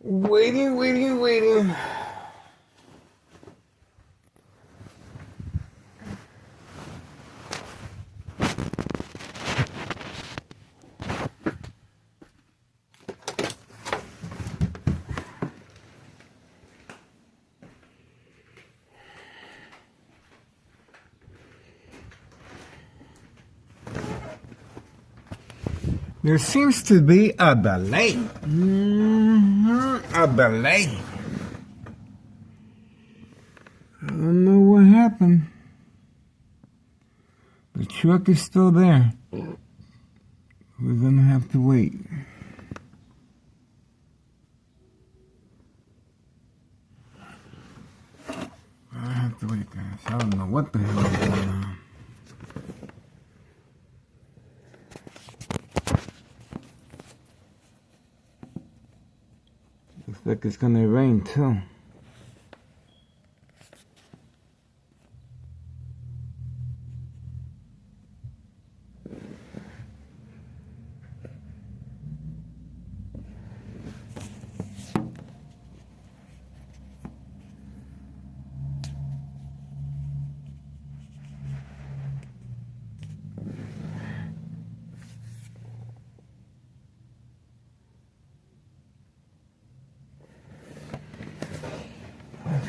Waiting, waiting, waiting. There seems to be a delay. A delay. I don't know what happened. The truck is still there. We're gonna have to wait. I have to wait, guys. I don't know what the hell is going on. Looks like it's gonna rain too.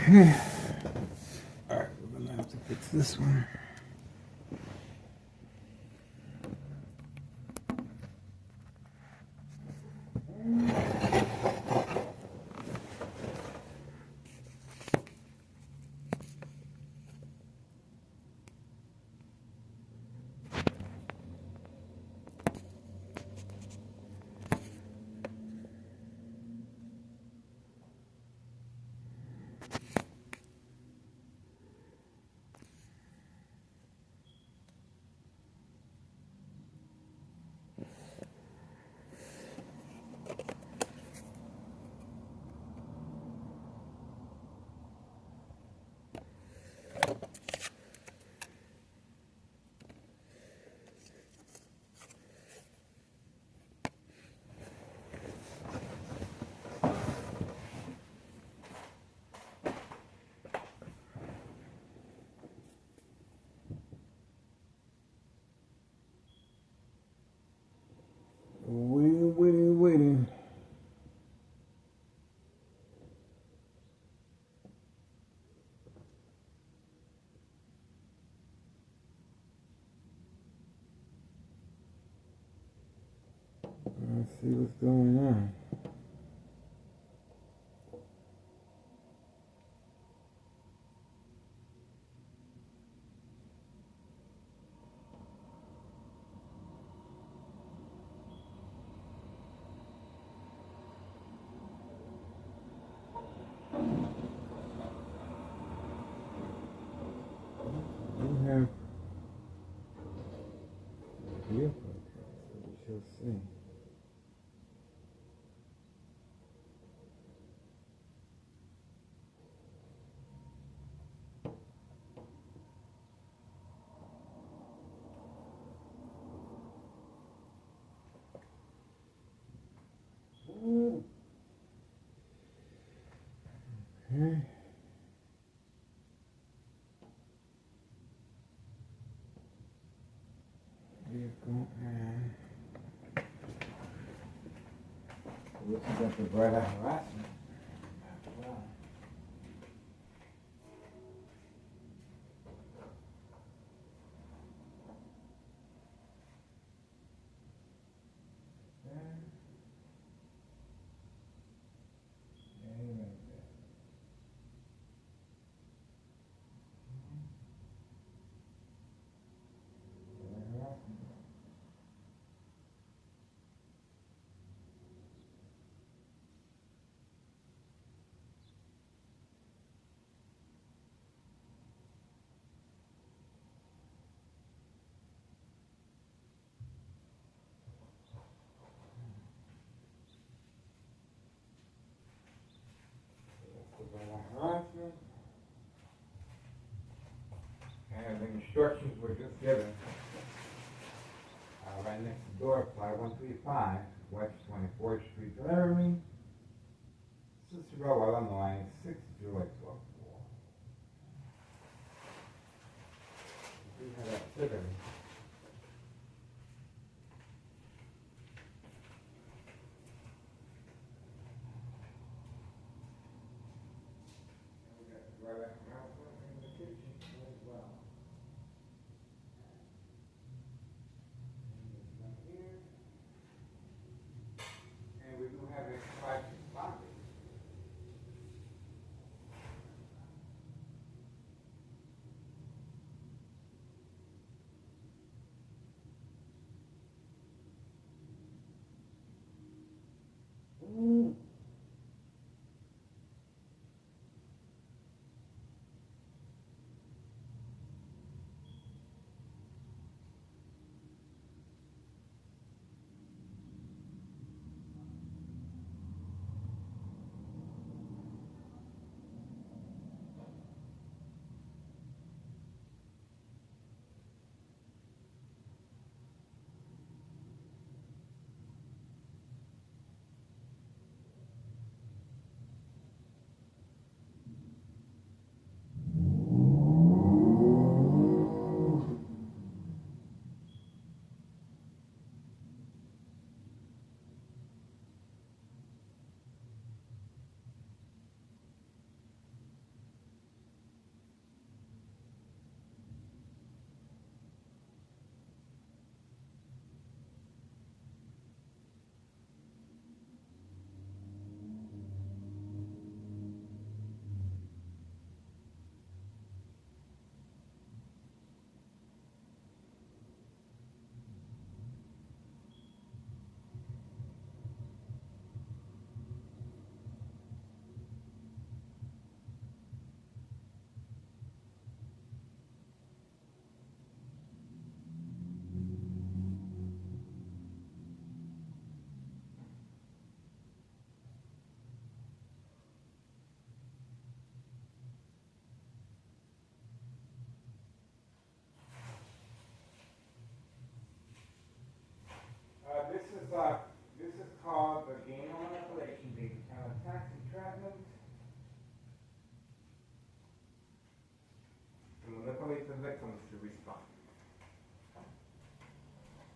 Okay. Alright, we're gonna have to fix this one. Waiting. Let's see what's going on. We have vehicle, so we shall see. Okay. Vehicle and looks like the bright harassment. Wow. And the instructions were just given. Right next to door, apply 135, West 24th Street, Laramie. Chihuahua, Illinois, 6 July 12. We had activity. And we do have a 5 pocket. This is called the game of manipulation. They can attack entrapment to manipulate the victims to respond.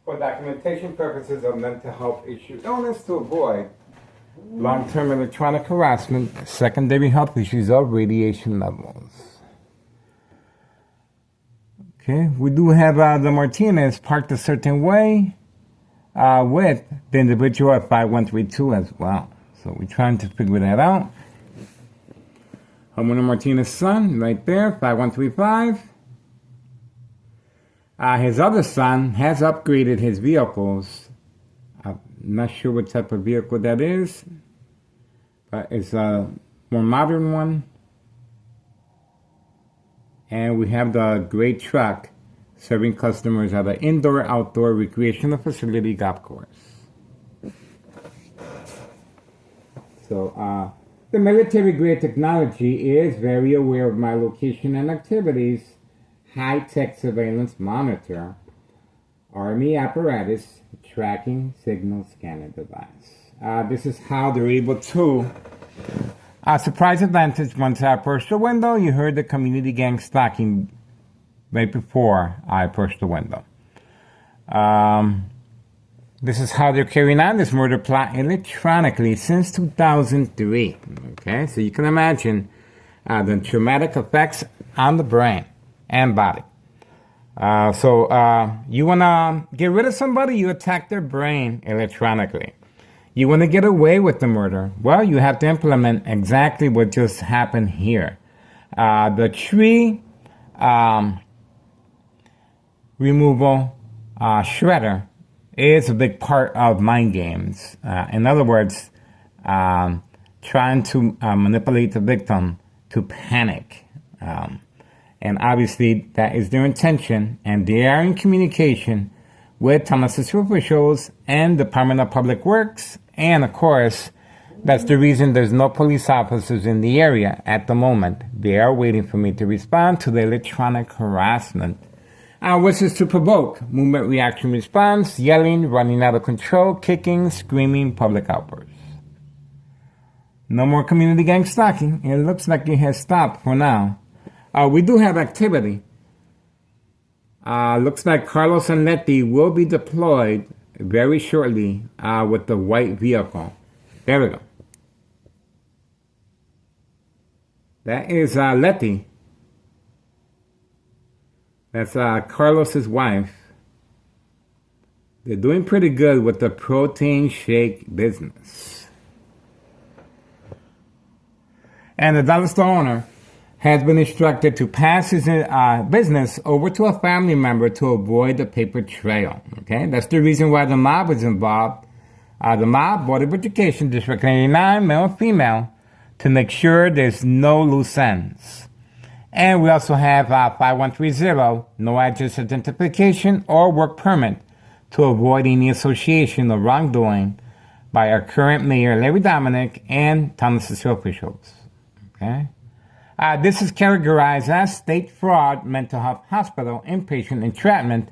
For documentation purposes of mental health issue illness to avoid long-term electronic harassment, secondary health issues or radiation levels. Okay, we do have the Martinez parked a certain way. With the individual at 5132 as well. So we're trying to figure that out. Homeowner Martinez's son, right there, 5135. His other son has upgraded his vehicles. I'm not sure what type of vehicle that is, but it's a more modern one. And we have the gray truck serving customers at an indoor-outdoor recreational facility golf course. So, the military-grade technology is very aware of my location and activities. High-tech surveillance monitor, Army apparatus, tracking signal scanning device. This is how they're able to surprise advantage. Once I approached the window, you heard the community gang stalking right before I approached the window. This is how they're carrying on this murder plot electronically since 2003. Okay, so you can imagine the traumatic effects on the brain and body. So you want to get rid of somebody, you attack their brain electronically. You want to get away with the murder, well, you have to implement exactly what just happened here. The tree removal shredder is a big part of mind games. In other words, trying to manipulate the victim to panic. And obviously that is their intention, and they are in communication with Thomas's officials and Department of Public Works, and of course, that's the reason there's no police officers in the area at the moment. They are waiting for me to respond to the electronic harassment. Which is to provoke movement, reaction, response, yelling, running out of control, kicking, screaming, public outbursts. No more community gang stalking. It looks like it has stopped for now. We do have activity. Looks like Carlos and Letty will be deployed very shortly with the white vehicle. There we go. That is Letty. That's Carlos's wife. They're doing pretty good with the protein shake business. And the dollar store owner has been instructed to pass his business over to a family member to avoid the paper trail. Okay, that's the reason why the mob was involved. The mob, Board of Education, District 89, male and female, to make sure there's no loose ends. And we also have 5130, no address identification or work permit, to avoid any association or wrongdoing by our current mayor, Larry Dominic, and town assessor officials. Okay. This is categorized as state fraud, mental health hospital, inpatient entrapment,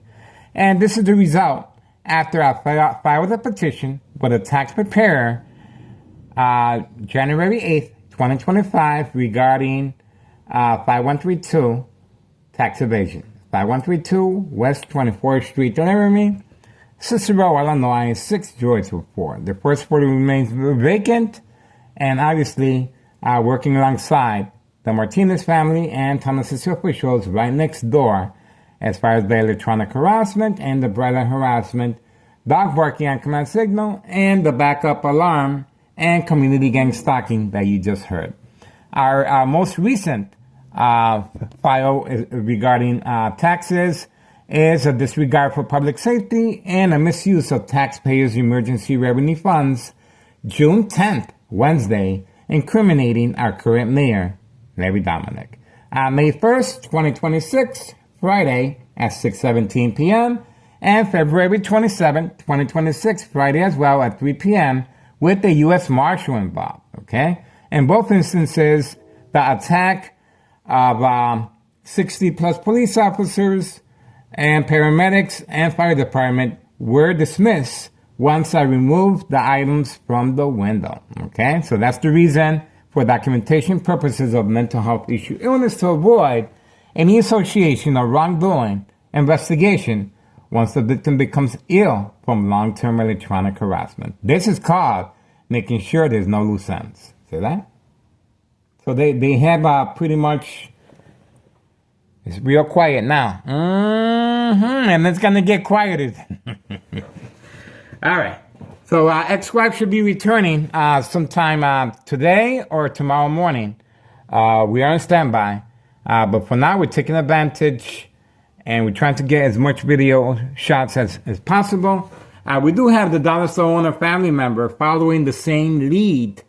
and this is the result after I filed a petition with a tax preparer January 8th, 2025 regarding 5132 tax evasion. 5132 West 24th Street, Laramie, Cicero, Illinois, 6 George 4. The first floor remains vacant and obviously working alongside the Martinez family and town assessor officials right next door as far as the electronic harassment and the bridal harassment, dog barking on command signal, and the backup alarm and community gang stalking that you just heard. Our most recent file regarding taxes is a disregard for public safety and a misuse of taxpayers' emergency revenue funds, June 10th, Wednesday, incriminating our current mayor, Larry Dominic. May 1st, 2026, Friday at 6:17 p.m. and February 27th, 2026, Friday as well at 3 p.m. with the U.S. Marshal involved, okay? In both instances, the attack of 60 plus police officers and paramedics and fire department were dismissed once I removed the items from the window, okay? So that's the reason for documentation purposes of mental health issue illness to avoid any association or wrongdoing investigation once the victim becomes ill from long-term electronic harassment. This is called making sure there's no loose ends. See that? So they have pretty much, it's real quiet now. And it's going to get quieter. All right. So ex-wife should be returning sometime today or tomorrow morning. We are on standby. But for now, we're taking advantage and we're trying to get as much video shots as possible. We do have the dollar store owner family member following the same lead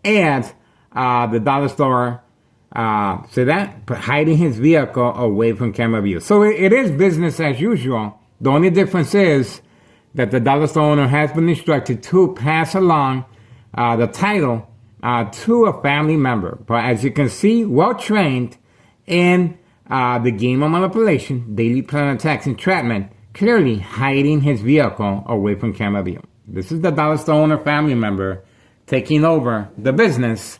as the dollar store, see that? Hiding his vehicle away from camera view. So it is business as usual. The only difference is that the dollar store owner has been instructed to pass along the title to a family member. But as you can see, well trained in the game of manipulation, daily plan attacks, entrapment, clearly hiding his vehicle away from camera view. This is the dollar store owner family member taking over the business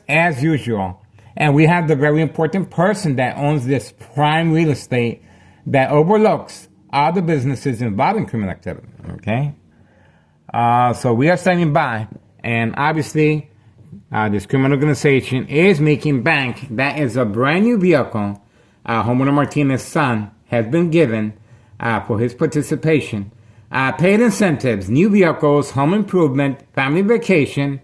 as usual. And we have the very important person that owns this prime real estate that overlooks all the businesses involved in criminal activity, okay? So we are standing by, and obviously this criminal organization is making bank. That is a brand new vehicle homeowner Martinez's son has been given for his participation. Paid incentives, new vehicles, home improvement, family vacation,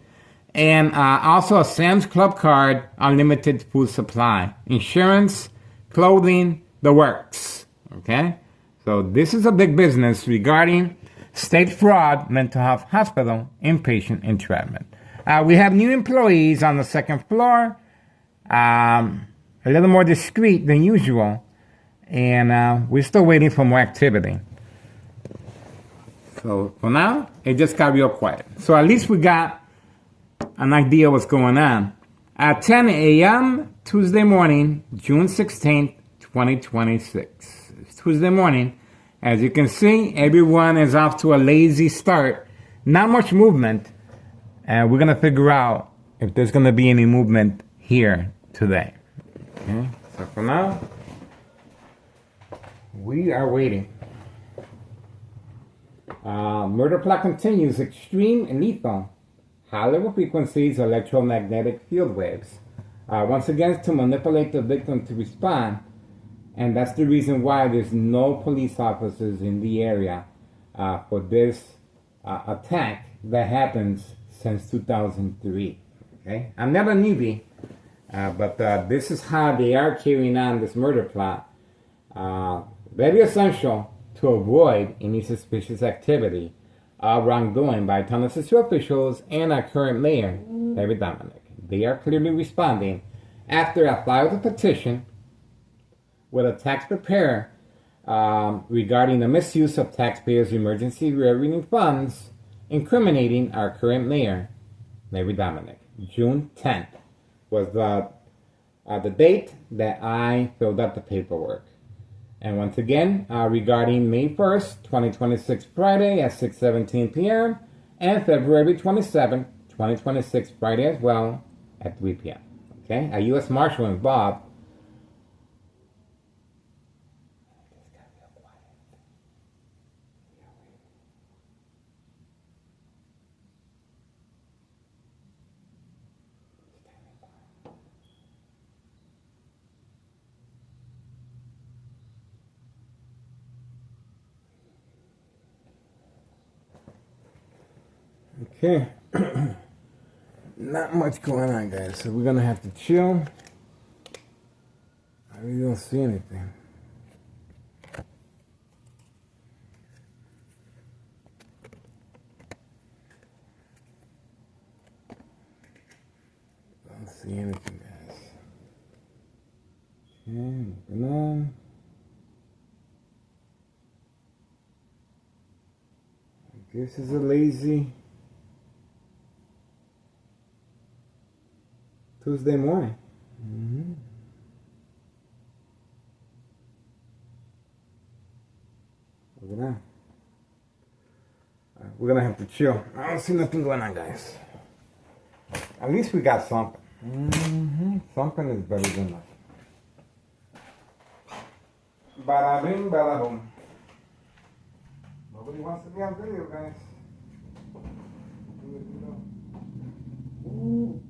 and also a Sam's Club card, unlimited food supply, insurance, clothing, the works, okay? So this is a big business regarding state fraud, mental health hospital, inpatient entrapment. We have new employees on the second floor, a little more discreet than usual, and we're still waiting for more activity. So for now, it just got real quiet. So at least we got an idea what's going on. At 10 a.m. Tuesday morning, June 16th, 2026. It's Tuesday morning. As you can see, everyone is off to a lazy start. Not much movement. And we're going to figure out if there's going to be any movement here today. Okay, so for now, we are waiting. Murder plot continues. Extreme and lethal. High level frequencies, electromagnetic field waves. Once again, to manipulate the victim to respond. And that's the reason why there's no police officers in the area for this attack that happens since 2003. Okay, I'm not a newbie, but this is how they are carrying on this murder plot. Very essential to avoid any suspicious activity of wrongdoing by Townless officials and our current mayor, David Dominic. They are clearly responding after I filed a petition with a tax preparer regarding the misuse of taxpayers' emergency revenue funds, incriminating our current mayor, Larry Dominic. June 10th was the date that I filled out the paperwork. And once again, regarding May 1st, 2026, Friday at 6:17 p.m. and February 27th, 2026, Friday as well at 3 p.m. Okay, a U.S. Marshal involved. Okay, not much going on, guys, so we're gonna have to chill. I really don't see anything. Don't see anything, guys. Okay, moving on. This is a lazy Tuesday morning. Look at that. We're gonna have to chill. I don't see nothing going on, guys. At least we got something. Something is better than nothing. Bada bing, bada boom. Nobody wants to be on video, guys. Ooh.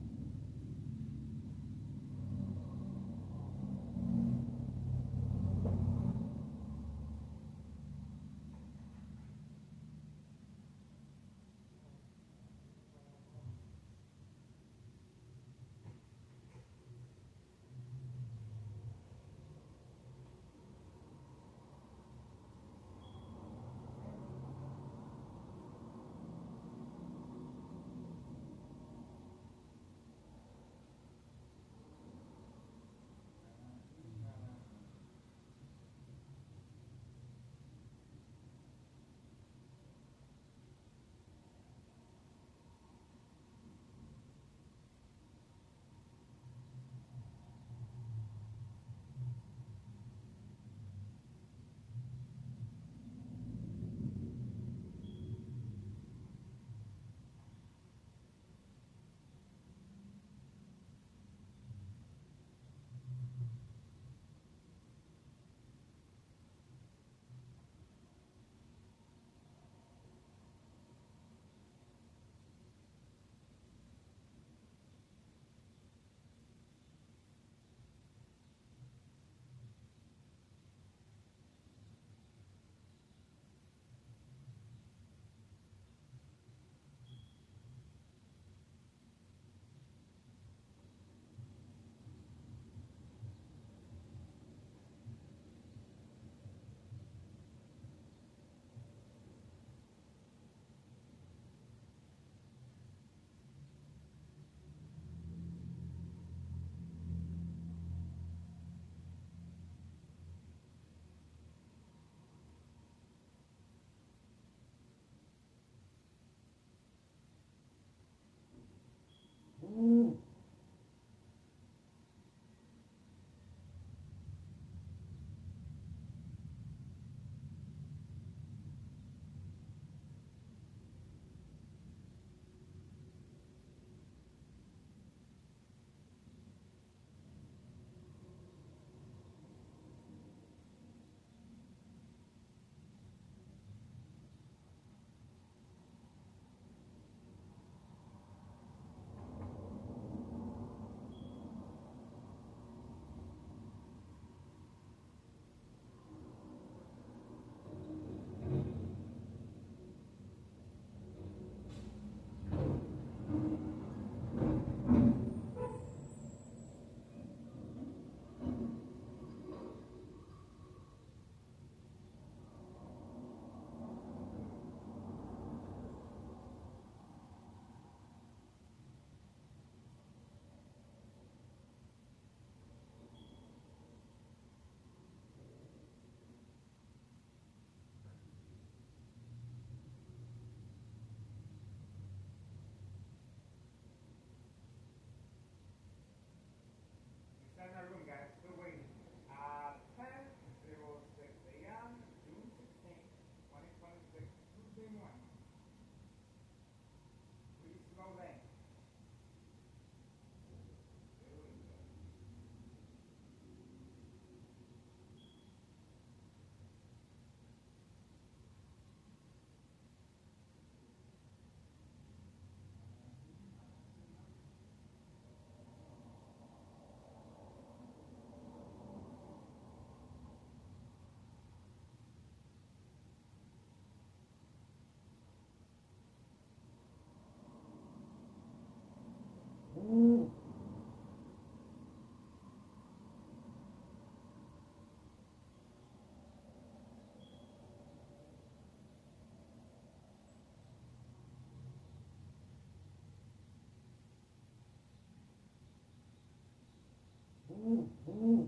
Ooh.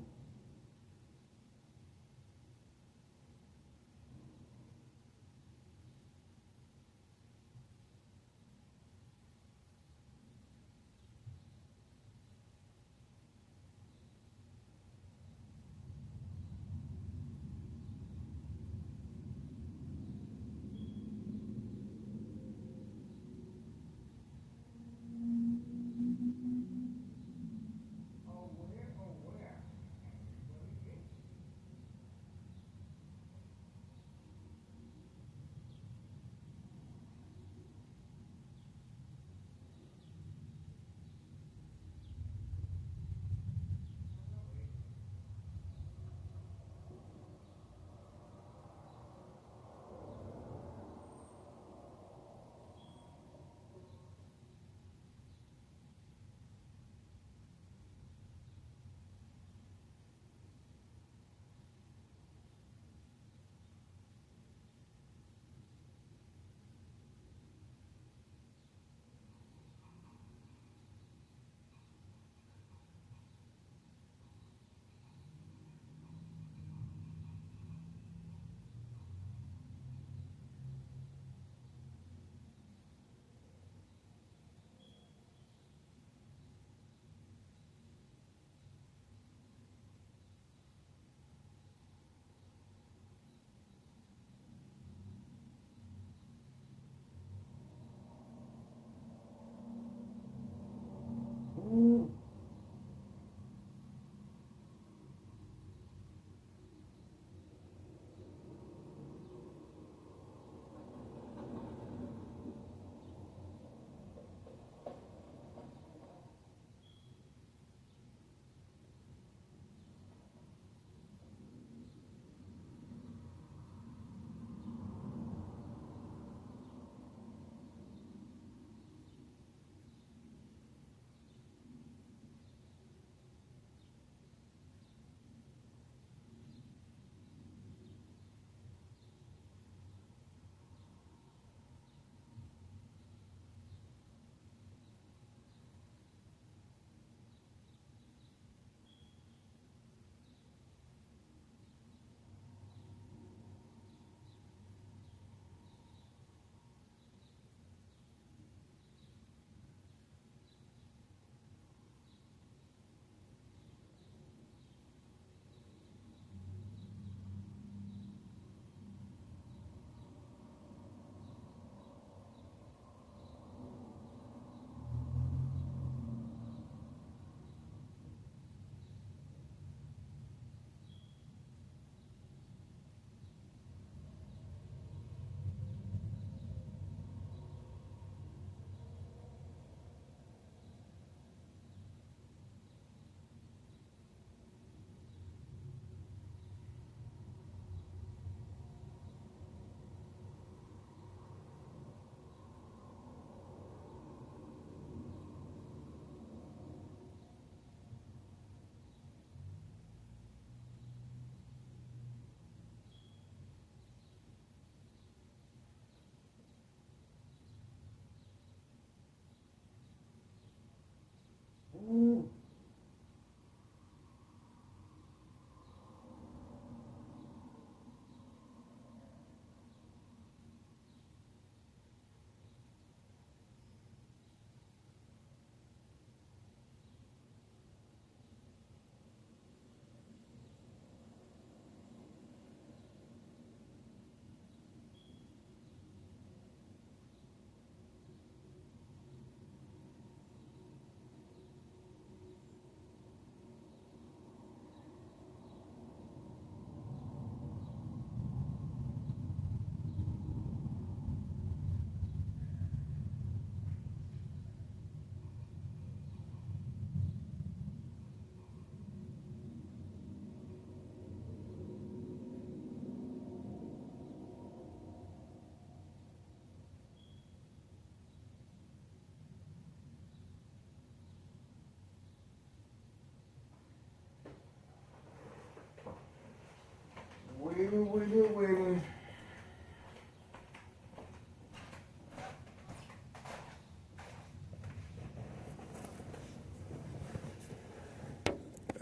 Oh, where? Oh, where?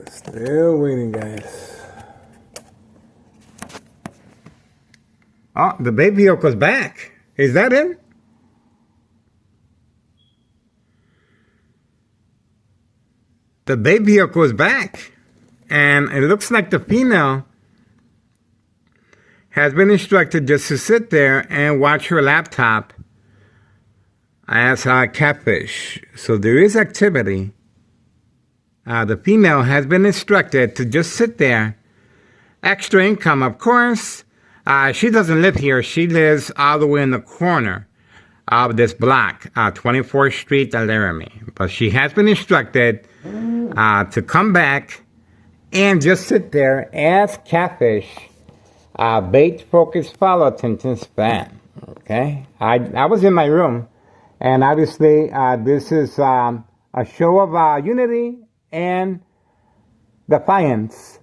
Still waiting, guys. Oh, the baby vehicle's back. Is that it? The baby vehicle is back. And it looks like the female has been instructed just to sit there and watch her laptop as catfish. So there is activity. The female has been instructed to just sit there. Extra income, of course. She doesn't live here. She lives all the way in the corner of this block, 24th Street, Laramie. But she has been instructed to come back and just sit there as catfish. Bait, focus, follow, attention span. Okay? I was in my room, and obviously this is a show of unity and defiance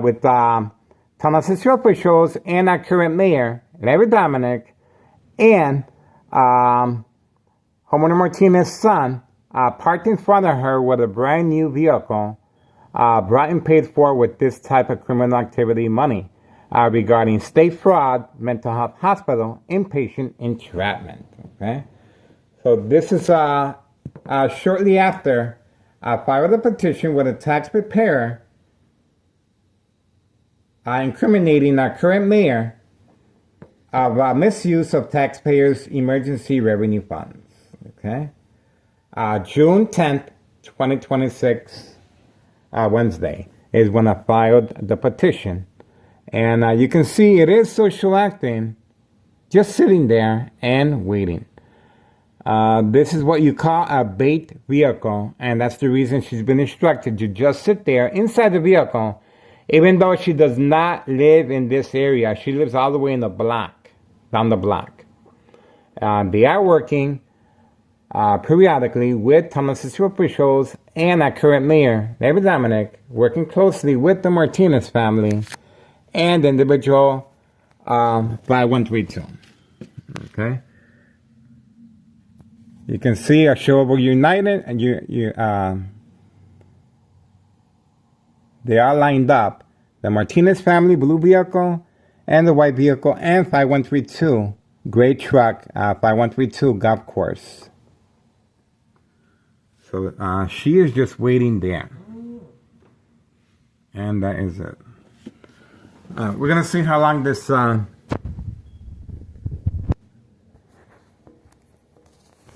with Thomas Cicero officials and our current mayor, Larry Dominic, and Homeowner Martinez's son parked in front of her with a brand new vehicle brought and paid for with this type of criminal activity money regarding state fraud, mental health hospital, inpatient entrapment. Okay, so this is shortly after I filed a petition with a tax preparer incriminating our current mayor of misuse of taxpayers' emergency revenue funds. Okay, June 10th, 2026, Wednesday, is when I filed the petition. And you can see it is social acting, just sitting there and waiting. This is what you call a bait vehicle, and that's the reason she's been instructed to just sit there inside the vehicle, even though she does not live in this area. She lives all the way in the block, down the block. They are working periodically with Thomas Cicero officials and our current mayor, David Dominic, working closely with the Martinez family and the individual 5132. Okay? You can see a show of united, and they are lined up. The Martinez family blue vehicle and the white vehicle and 5132 gray truck 5132 golf course. So she is just waiting there. And that is it. We're going to see how long this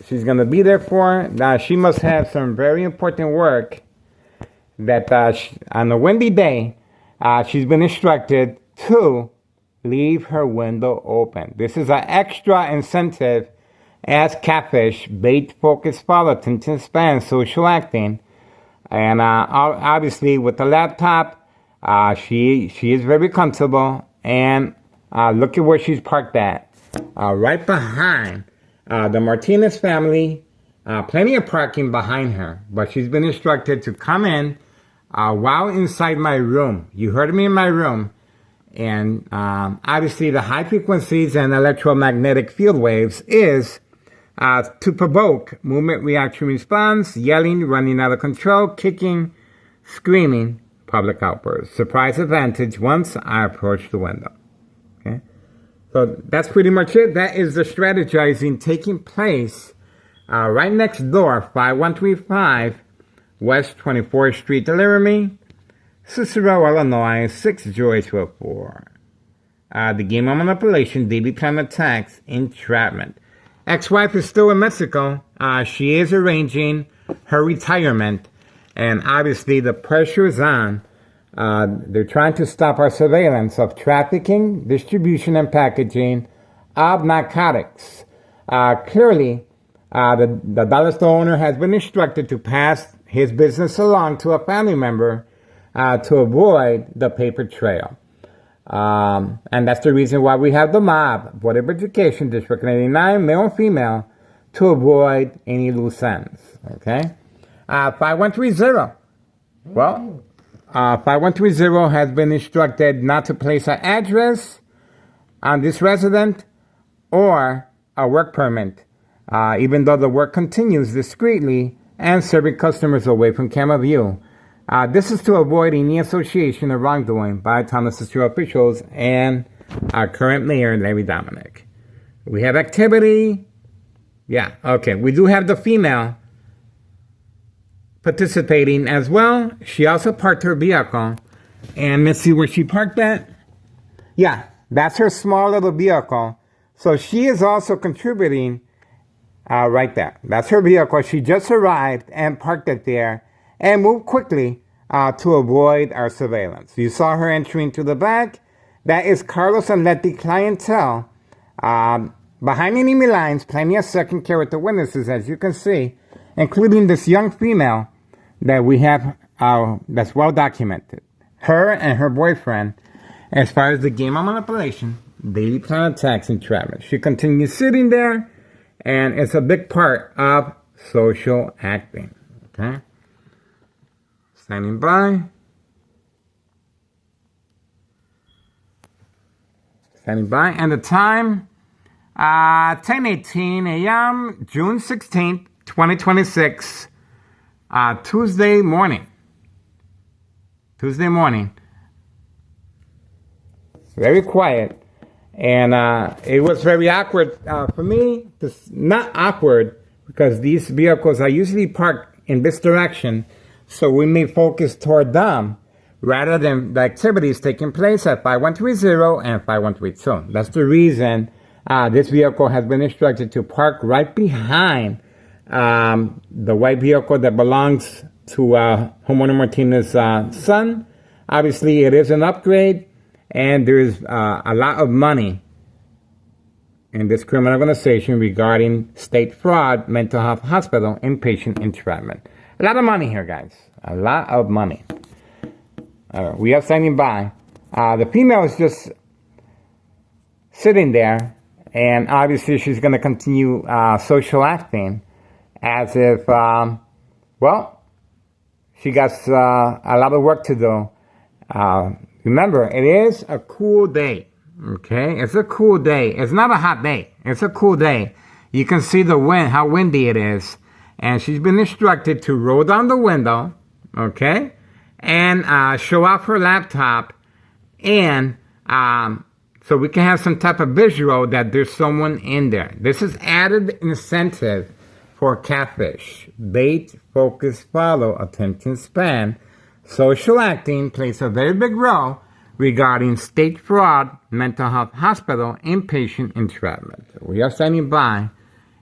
she's going to be there for. Now, she must have some very important work that on a windy day, she's been instructed to leave her window open. This is an extra incentive as catfish, bait, focus, follow, attention span, social acting. And obviously with the laptop, she is very comfortable. And look at where she's parked at. Right behind the Martinez family. Plenty of parking behind her. But she's been instructed to come in while inside my room. You heard me in my room. And obviously the high frequencies and electromagnetic field waves is to provoke movement, reaction, response, yelling, running out of control, kicking, screaming, public outbursts. Surprise advantage once I approach the window. Okay, so that's pretty much it. That is the strategizing taking place right next door, 5135 West 24th Street, Laramie, Cicero, Illinois, 60824. The game of manipulation, daily time attacks, entrapment. Ex-wife is still in Mexico. She is arranging her retirement. And obviously the pressure is on. They're trying to stop our surveillance of trafficking, distribution, and packaging of narcotics. Clearly, the dollar store owner has been instructed to pass his business along to a family member to avoid the paper trail. And that's the reason why we have the mob, Board of Education, District 89, male and female, to avoid any loose ends. Okay? 5130. Well, 5130 has been instructed not to place an address on this resident or a work permit, even though the work continues discreetly and serving customers away from camera view. This is to avoid any association of wrongdoing by Town of Cicero officials and our current mayor, Larry Dominic. We have activity. Yeah, okay. We do have the female participating as well. She also parked her vehicle. And let's see where she parked at. Yeah, that's her small little vehicle. So she is also contributing right there. That's her vehicle. She just arrived and parked it there and moved quickly to avoid our surveillance. You saw her entering to the back. That is Carlos and Letty clientele. Behind enemy lines, plenty of second character witnesses, as you can see, including this young female that we have that's well documented. Her and her boyfriend, as far as the game of manipulation, daily plan attacks, and entrapment. She continues sitting there, and it's a big part of social acting. Okay? Standing by. Standing by. And the time, 10:18 a.m., June 16th, 2026, Tuesday morning. Tuesday morning. Very quiet. And it was very awkward for me. Not awkward, because these vehicles are usually parked in this direction, so we may focus toward them rather than the activities taking place at 5130 and 5132. That's the reason this vehicle has been instructed to park right behind the white vehicle that belongs to homeowner Martinez's son. Obviously, it is an upgrade, and there's a lot of money in this criminal organization regarding state fraud, mental health hospital, inpatient entrapment. A lot of money here, guys. A lot of money. We are standing by. The female is just sitting there, and obviously she's going to continue social acting as if, well, she got a lot of work to do. Remember, it is a cool day, okay? It's a cool day. It's not a hot day. It's a cool day. You can see the wind, how windy it is. And she's been instructed to roll down the window, okay? And show off her laptop. And so we can have some type of visual that there's someone in there. This is added incentive for catfish. Bait, focus, follow, attention span. Social acting plays a very big role regarding state fraud, mental health hospital, inpatient entrapment. We are standing by,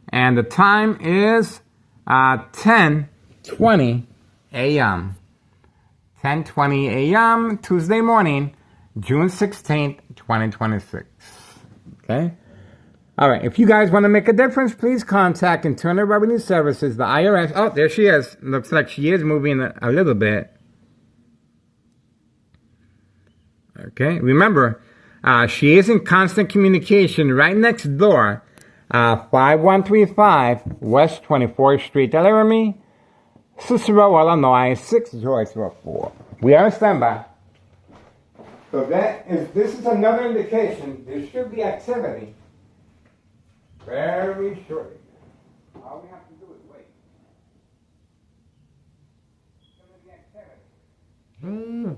and the time is 10:20 a.m. 10:20 a.m. Tuesday morning, June 16th, 2026. Okay? All right, if you guys want to make a difference, please contact Internal Revenue Services, the IRS. Oh, there she is. Looks like she is moving a little bit. Okay, remember, she is in constant communication right next door, 5135 West 24th Street, Laramie, Cicero, Illinois, 6004. We are on standby. So this is another indication there should be activity very shortly. All we have to do is wait. It's going to be activity.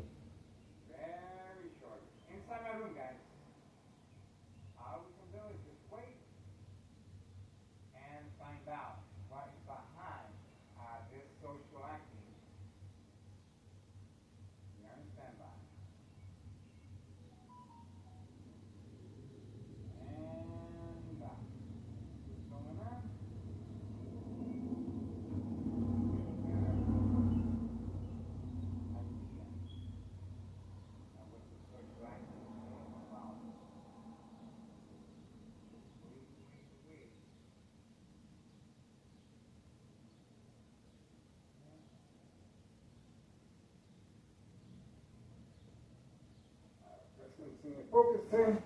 Focusing.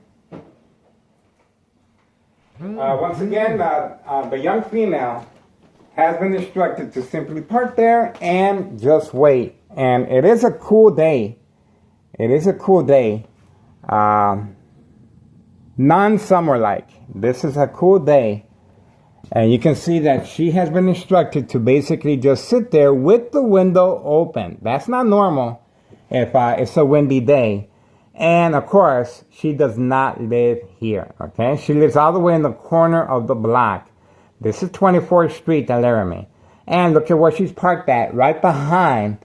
Once again, the young female has been instructed to simply park there and just wait. And it is a cool day. It is a cool day. Non-summer like. This is a cool day. And you can see that she has been instructed to basically just sit there with the window open. That's not normal if it's a windy day. And of course, she does not live here, okay? She lives all the way in the corner of the block. This is 24th Street in Laramie. And look at where she's parked at, right behind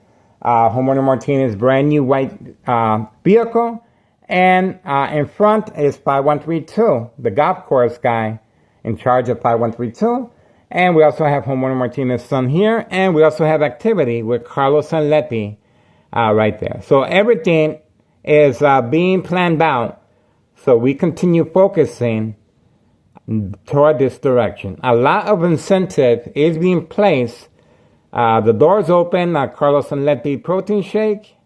homeowner Martinez's brand new white vehicle. And in front is 5132, the golf course guy in charge of 5132. And we also have homeowner Martinez's son here. And we also have activity with Carlos Sanletti right there. So everything is being planned out. So we continue focusing toward this direction. A lot of incentive is being placed. The doors open, Carlos Sanletti protein shake.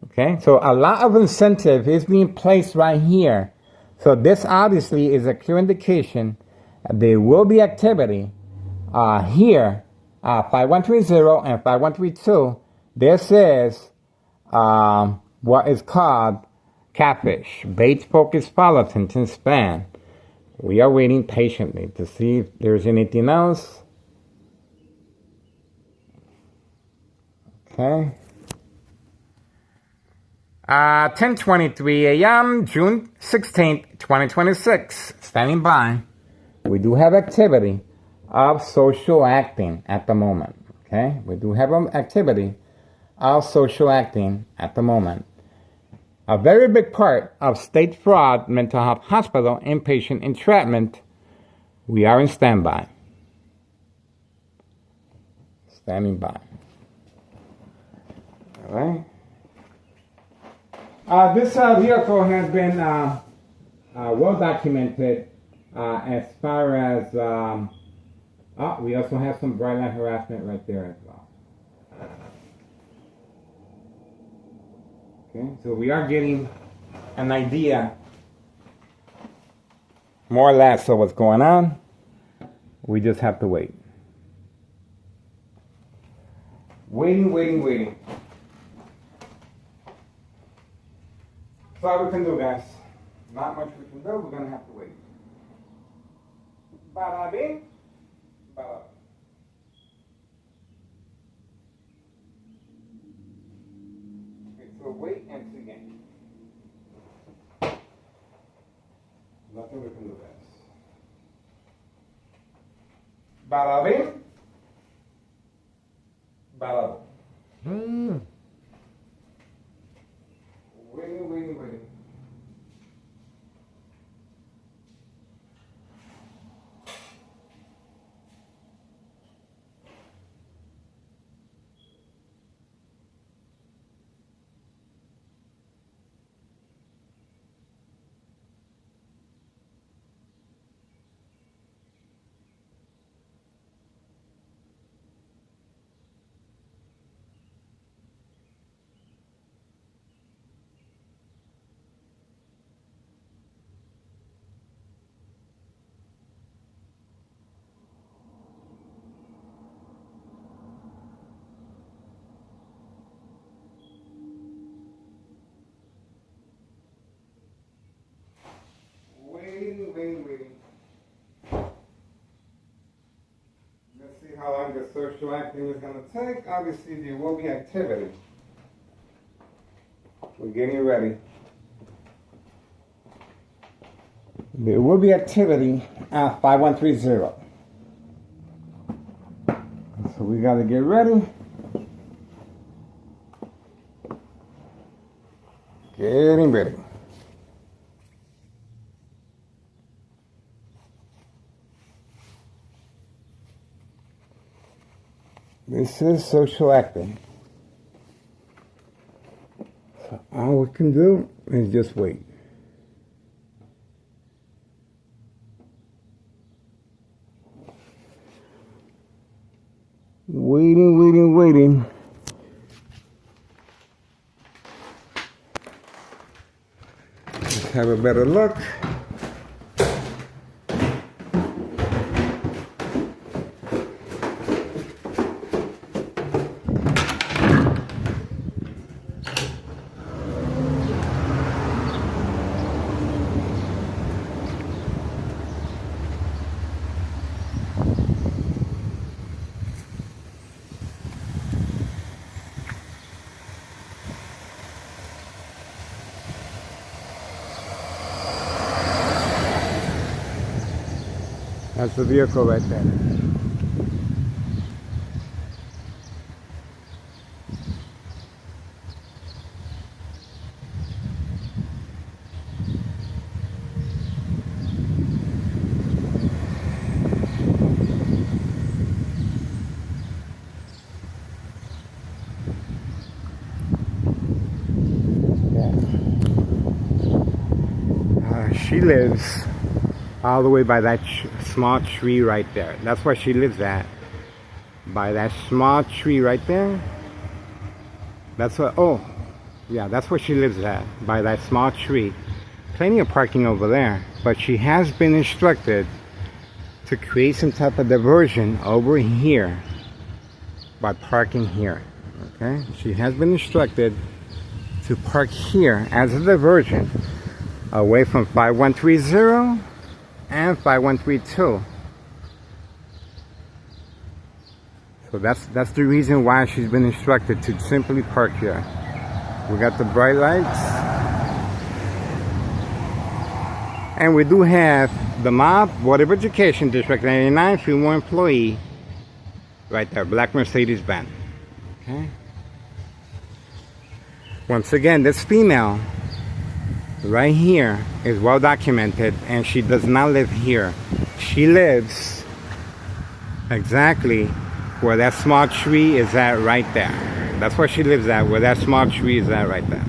Okay, so a lot of incentive is being placed right here. So this obviously is a clear indication there will be activity here, 5130 and 5132. This is what is called catfish, bait, focus, follow, attention span. We are waiting patiently to see if there's anything else. Okay. 10:23 a.m., June 16th, 2026. Standing by. We do have activity of social acting at the moment. Okay? We do have an activity of social acting at the moment. A very big part of state fraud, mental health hospital, inpatient entrapment. We are in standby. Standing by. All right. This vehicle has been well documented as far as, we also have some bright light harassment right there as well. Okay, so we are getting an idea, more or less, of what's going on. We just have to wait. Waiting. That's all we can do, guys. Not much we can do. We're going to have to wait. Bada bing, bada. Okay, so wait and see again. Nothing we can do, guys. Bada bing, bada. Waiting. Let's see how long the social acting is going to take. Obviously, there will be activity. We're getting ready. There will be activity at 5130. So we got to get ready. Getting ready. This is social acting. So all we can do is just wait. Waiting. Let's have a better look. That's the vehicle right there. She lives all the way by that small tree right there. That's where she lives at. By that small tree right there. That's what, oh, yeah, that's where she lives at. By that small tree. Plenty of parking over there. But she has been instructed to create some type of diversion over here by parking here. Okay? She has been instructed to park here as a diversion away from 5130 and 5132. So that's the reason why she's been instructed to simply park here. We got the bright lights. And we do have the MOB, Board of Education, District 99, female employee, right there, black Mercedes-Benz. Okay. Once again, this female right here is well documented, and she does not live here. She lives exactly where that small tree is at right there. That's where she lives at, where that small tree is at right there.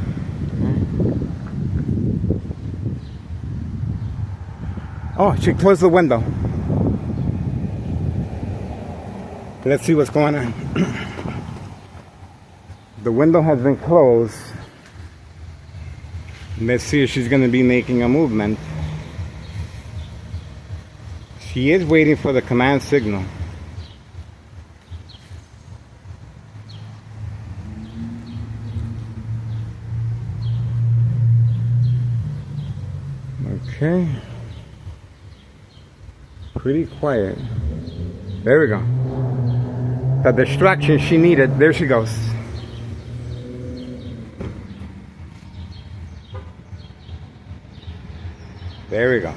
Oh, she closed the window. Let's see what's going on. The window has been closed. Let's see if she's going to be making a movement. She is waiting for the command signal. Okay. Pretty quiet. There we go. The distraction she needed. There she goes. There we go.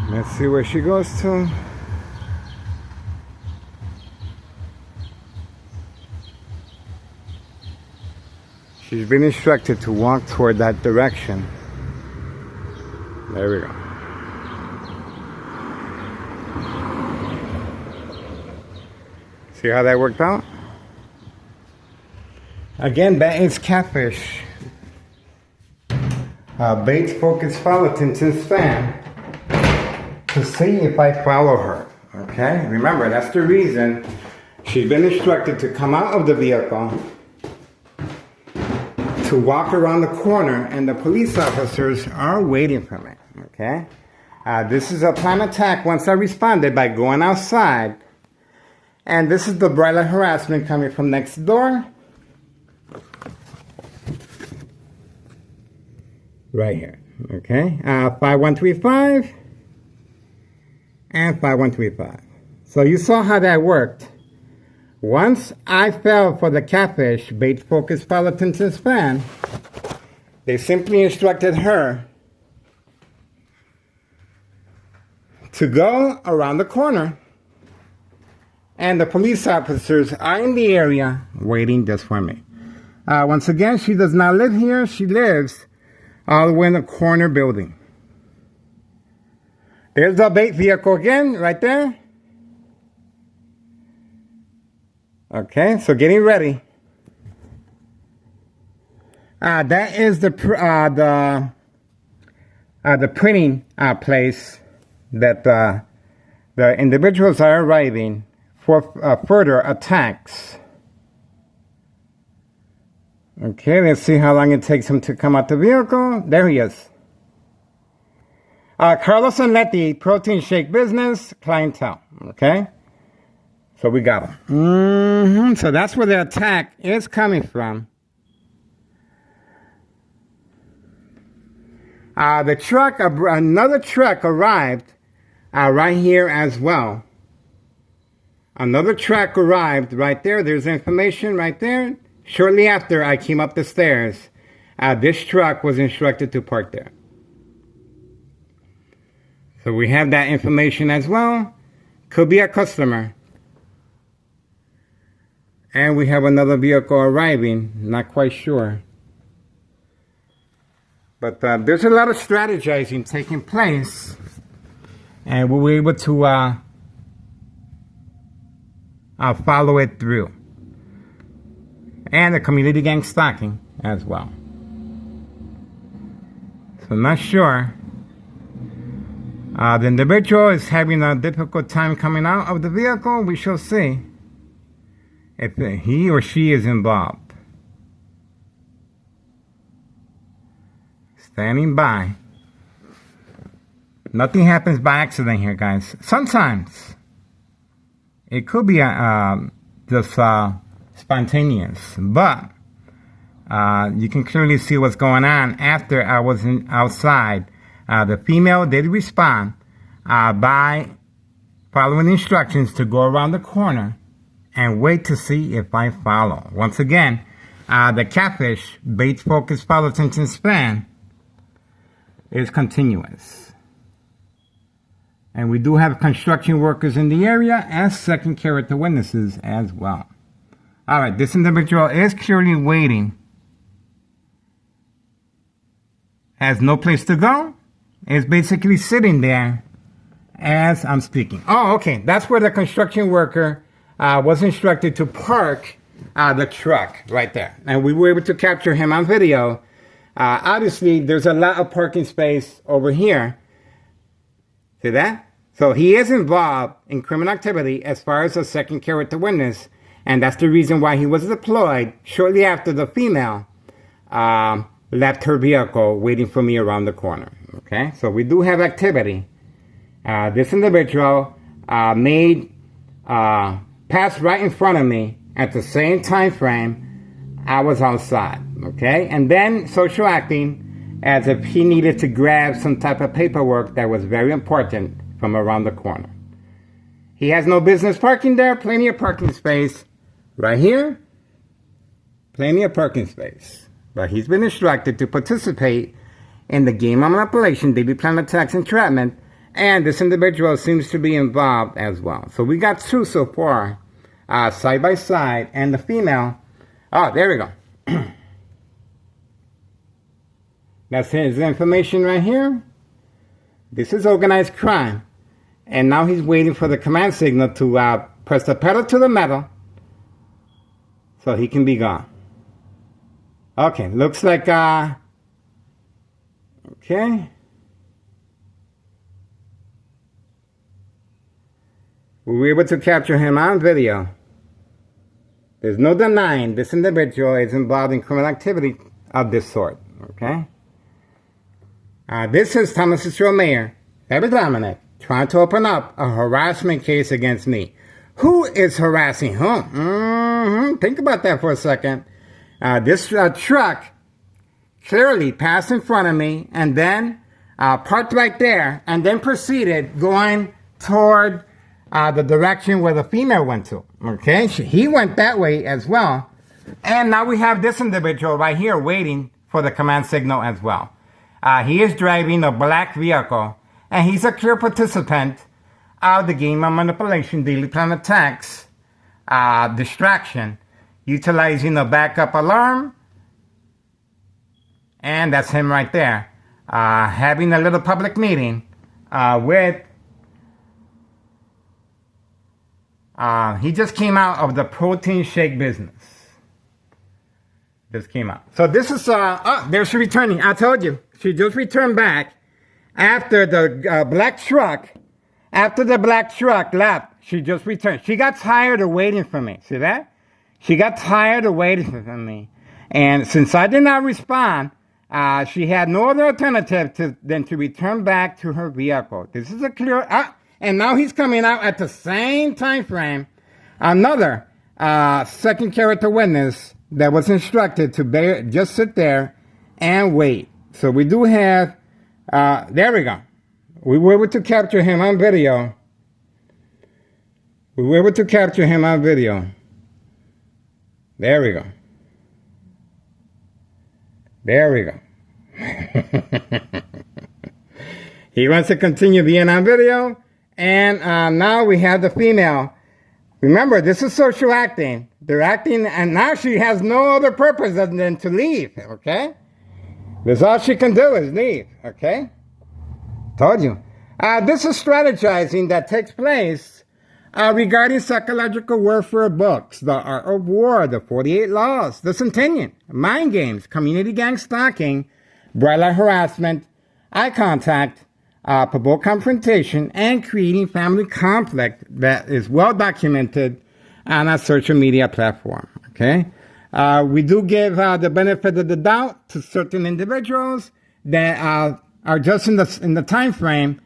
Let's see where she goes to. She's been instructed to walk toward that direction. There we go. See how that worked out? Again, that is catfish. Bates Focus follow Tintin Span to see if I follow her. Okay? Remember, that's the reason she's been instructed to come out of the vehicle, to walk around the corner, and the police officers are waiting for me. Okay? This is a planned attack once I responded by going outside. And this is the bright light harassment coming from next door. Right here. Okay? 5135 and 5135. So you saw how that worked. Once I fell for the catfish, Bates Focus follow Tintin Span, they simply instructed her to go around the corner. And the police officers are in the area waiting just for me. Once again, she does not live here. She lives all the way in the corner building. There's the bait vehicle again, right there. Okay, so getting ready. That is the printing place that the individuals are arriving for further attacks. Okay, let's see how long it takes him to come out the vehicle. There he is. Carlos and Letty, protein shake business, clientele. Okay, so we got him. So that's where the attack is coming from. The truck, another truck arrived right here as well. Another truck arrived right there. There's information right there. Shortly after I came up the stairs, this truck was instructed to park there. So we have that information as well. Could be a customer. And we have another vehicle arriving. Not quite sure. But there's a lot of strategizing taking place. And we were able to follow it through. And the community gang stalking as well. So not sure. The individual is having a difficult time coming out of the vehicle. We shall see if he or she is involved. Standing by. Nothing happens by accident here, guys. Sometimes it could be just spontaneous, but you can clearly see what's going on after I was outside. The female did respond by following instructions to go around the corner and wait to see if I follow. Once again, the catfish, bait focus, follow attention span is continuous. And we do have construction workers in the area as second character witnesses as well. All right, this individual is clearly waiting. Has no place to go. Is basically sitting there as I'm speaking. Oh, okay. That's where the construction worker was instructed to park the truck right there. And we were able to capture him on video. Obviously, there's a lot of parking space over here. See that? So he is involved in criminal activity as far as a second character witness. And that's the reason why he was deployed shortly after the female left her vehicle waiting for me around the corner. Okay, so we do have activity. This individual made pass right in front of me at the same time frame I was outside. Okay, and then social acting as if he needed to grab some type of paperwork that was very important from around the corner. He has no business parking there. Plenty of parking space right here. Plenty of parking space. But he's been instructed to participate in the game of manipulation, daily plan attacks, entrapment, and this individual seems to be involved as well. So we got two so far, side by side, and the female. Oh, there we go. That's his information right here. This is organized crime. And now he's waiting for the command signal to press the pedal to the metal so he can be gone. Okay, looks like, okay. We were able to capture him on video. There's no denying this individual is involved in criminal activity of this sort, okay? This is Thomas Cicero Mayor, David Dominic, trying to open up a harassment case against me. Who is harassing whom? Think about that for a second. This truck clearly passed in front of me and then parked right there and then proceeded going toward the direction where the female went to. Okay, he went that way as well. And now we have this individual right here waiting for the command signal as well. He is driving a black vehicle and he's a clear participant of the game of manipulation, daily plan attacks, distraction, utilizing a backup alarm, and that's him right there, having a little public meeting with, he just came out of the protein shake business. Just came out. So this is, oh, there she returning. I told you, she just returned back after the black truck, after the black truck left, she just returned. She got tired of waiting for me. See that? She got tired of waiting for me. And since I did not respond, she had no other alternative than to return back to her vehicle. This is a clear, and now he's coming out at the same time frame. Another second character witness that was instructed to just sit there and wait. So we do have, there we go. We were able to capture him on video. We were able to capture him on video. There we go. There we go. He wants to continue being on video. And now we have the female. Remember, this is social acting. They're acting, and now she has no other purpose other than to leave, okay? That's all she can do is leave, okay? Told you. This is strategizing that takes place regarding psychological warfare books, The Art of War, The 48 Laws, The Centennial, Mind Games, Community Gang Stalking, Bright Light Harassment, Eye Contact, provoke confrontation, and creating family conflict that is well documented on a social media platform. Okay, we do give the benefit of the doubt to certain individuals that are just in the time frame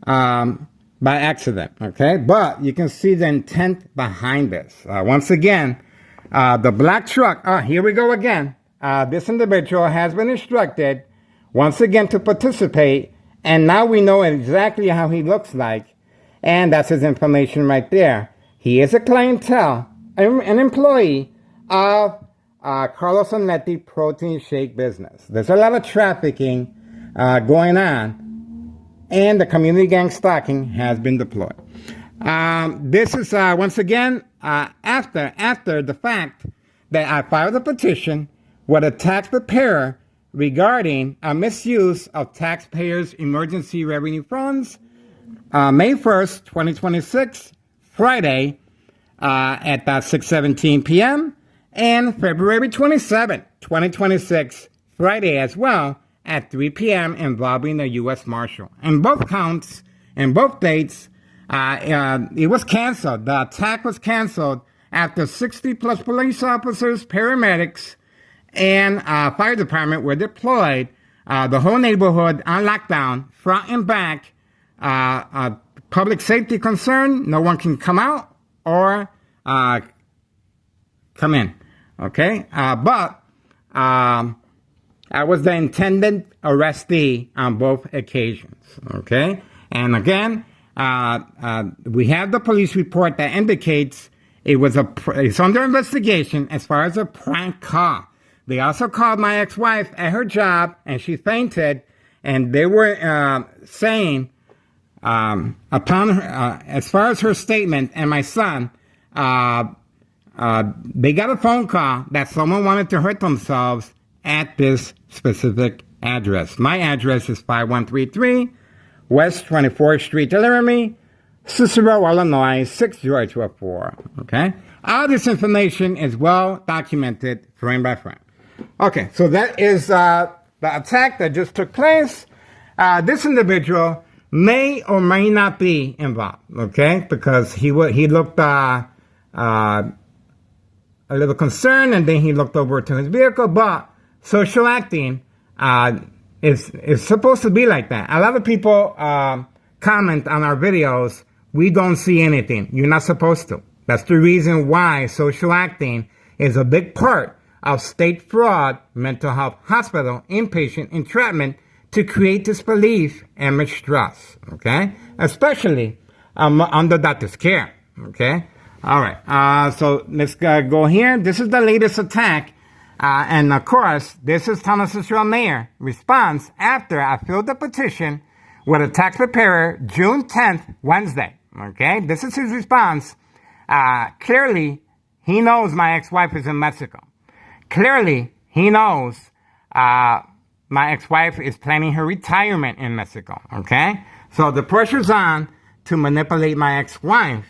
by accident. Okay, but you can see the intent behind this. Once again, the black truck. Here we go again. This individual has been instructed once again to participate. And now we know exactly how he looks like. And that's his information right there. He is a clientele, an employee of Carlos Onletti Protein Shake business. There's a lot of trafficking going on. And the community gang stalking has been deployed. This is, once again, after the fact that I filed a petition with a tax preparer regarding a misuse of taxpayers' emergency revenue funds, May 1st, 2026, Friday, at 6:17 p.m., and February 27th, 2026, Friday as well, at 3 p.m., involving the U.S. Marshal. In both counts, in both dates, it was canceled. The attack was canceled after 60-plus police officers, paramedics, and fire department were deployed. The whole neighborhood on lockdown, front and back. Public safety concern, no one can come out or come in. Okay? But I was the intended arrestee on both occasions. Okay? And again, we have the police report that indicates it's under investigation as far as a prank call. They also called my ex-wife at her job, and she fainted, and they were saying, upon her, as far as her statement and my son, they got a phone call that someone wanted to hurt themselves at this specific address. My address is 5133 West 24th Street, Laramie, Cicero, Illinois, 60204. Okay? All this information is well documented frame by frame. Okay, so that is the attack that just took place. This individual may or may not be involved, okay? Because he looked a little concerned, and then he looked over to his vehicle. But social acting is supposed to be like that. A lot of people comment on our videos, we don't see anything. You're not supposed to. That's the reason why social acting is a big part of state fraud, mental health hospital, inpatient entrapment, to create disbelief and mistrust, okay? Especially under doctor's care, okay? All right, so let's go here. This is the latest attack. And of course, this is Thomas Cicero Mayor response after I filled the petition with a tax preparer June 10th, Wednesday, okay? This is his response. Clearly, he knows my ex-wife is in Mexico. Clearly, he knows my ex-wife is planning her retirement in Mexico, okay? So the pressure's on to manipulate my ex-wife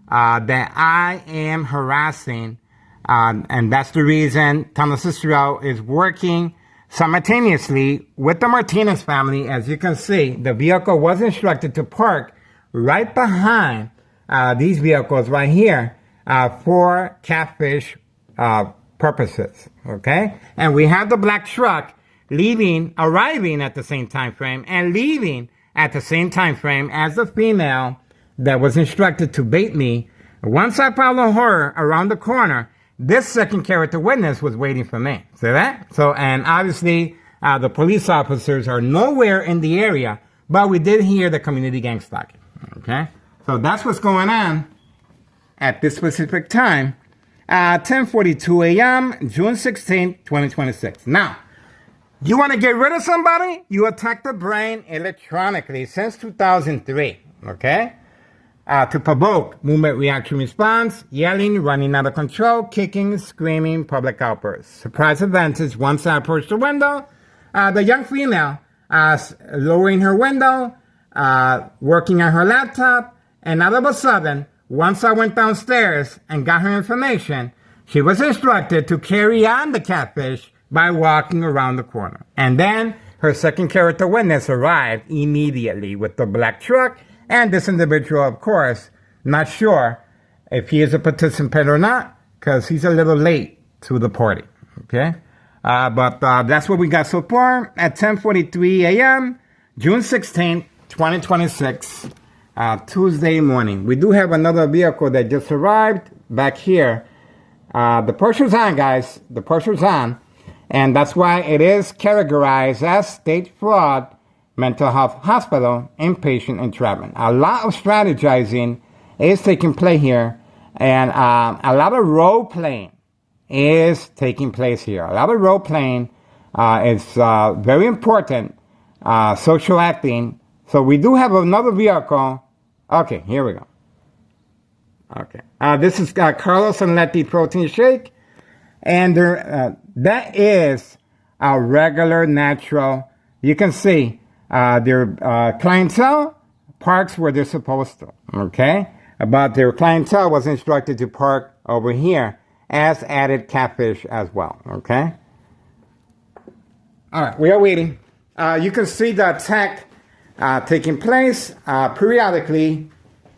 that I am harassing, and that's the reason Thomas Cicero is working simultaneously with the Martinez family. As you can see, the vehicle was instructed to park right behind these vehicles right here for catfish purposes, okay? And we have the black truck arriving at the same time frame and leaving at the same time frame as the female that was instructed to bait me. Once I followed her around the corner, this second character witness was waiting for me. See that? So, and obviously, the police officers are nowhere in the area, but we did hear the community gang stalking, okay? So that's what's going on. at this specific time, 10:42 a.m., June 16, 2026. Now, you want to get rid of somebody? You attack the brain electronically since 2003, okay? To provoke movement reaction response, yelling, running out of control, kicking, screaming, public outbursts. Surprise advantage once I approach the window. The young female lowering her window, working on her laptop, and all of a sudden, once I went downstairs and got her information, she was instructed to carry on the catfish by walking around the corner. And then her second character witness arrived immediately with the black truck, and this individual, of course, not sure if he is a participant or not, because he's a little late to the party, okay? But that's what we got so far at 10:43 a.m., June 16th, 2026, Tuesday morning. We do have another vehicle that just arrived back here. The pressure's on, guys. The pressure's on. And that's why it is categorized as state fraud, mental health hospital, inpatient entrapment. A lot of strategizing is taking place here, and a lot of role playing is taking place here. A lot of role playing is very important, social acting. So we do have another vehicle. Okay, here we go. Okay, this is Carlos and Letty protein shake, and that is a regular, natural. You can see their clientele parks where they're supposed to, okay? But their clientele was instructed to park over here as added catfish as well, okay? All right, we are waiting. You can see the attack taking place periodically.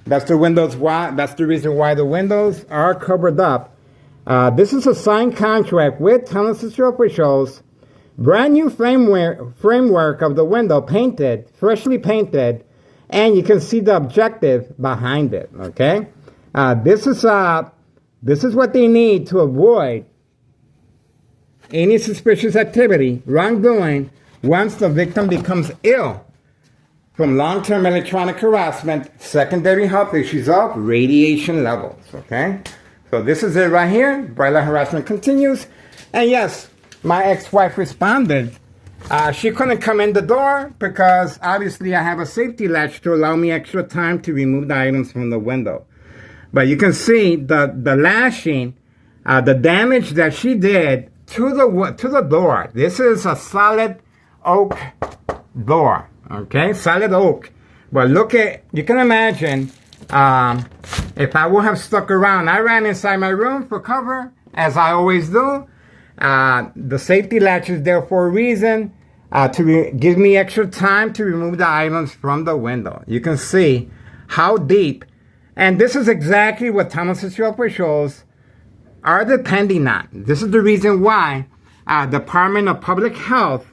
That's the windows. That's the reason why the windows are covered up. This is a signed contract with Tunnel City officials. Brand new framework of the window, painted, freshly painted, and you can see the objective behind it. Okay, this is what they need to avoid any suspicious activity, wrongdoing, once the victim becomes ill from long-term electronic harassment, secondary health issues of radiation levels. Okay, so this is it right here. Bright light harassment continues, and yes. My ex-wife responded. She couldn't come in the door because obviously I have a safety latch to allow me extra time to remove the items from the window. But you can see the lashing, the damage that she did to the door. This is a solid oak door, okay? Solid oak. But look at, you can imagine if I would have stuck around. I ran inside my room for cover, as I always do. The safety latch is there for a reason, to give me extra time to remove the items from the window. You can see how deep, and this is exactly what Tunnel City officials are depending on. This is the reason why Department of Public Health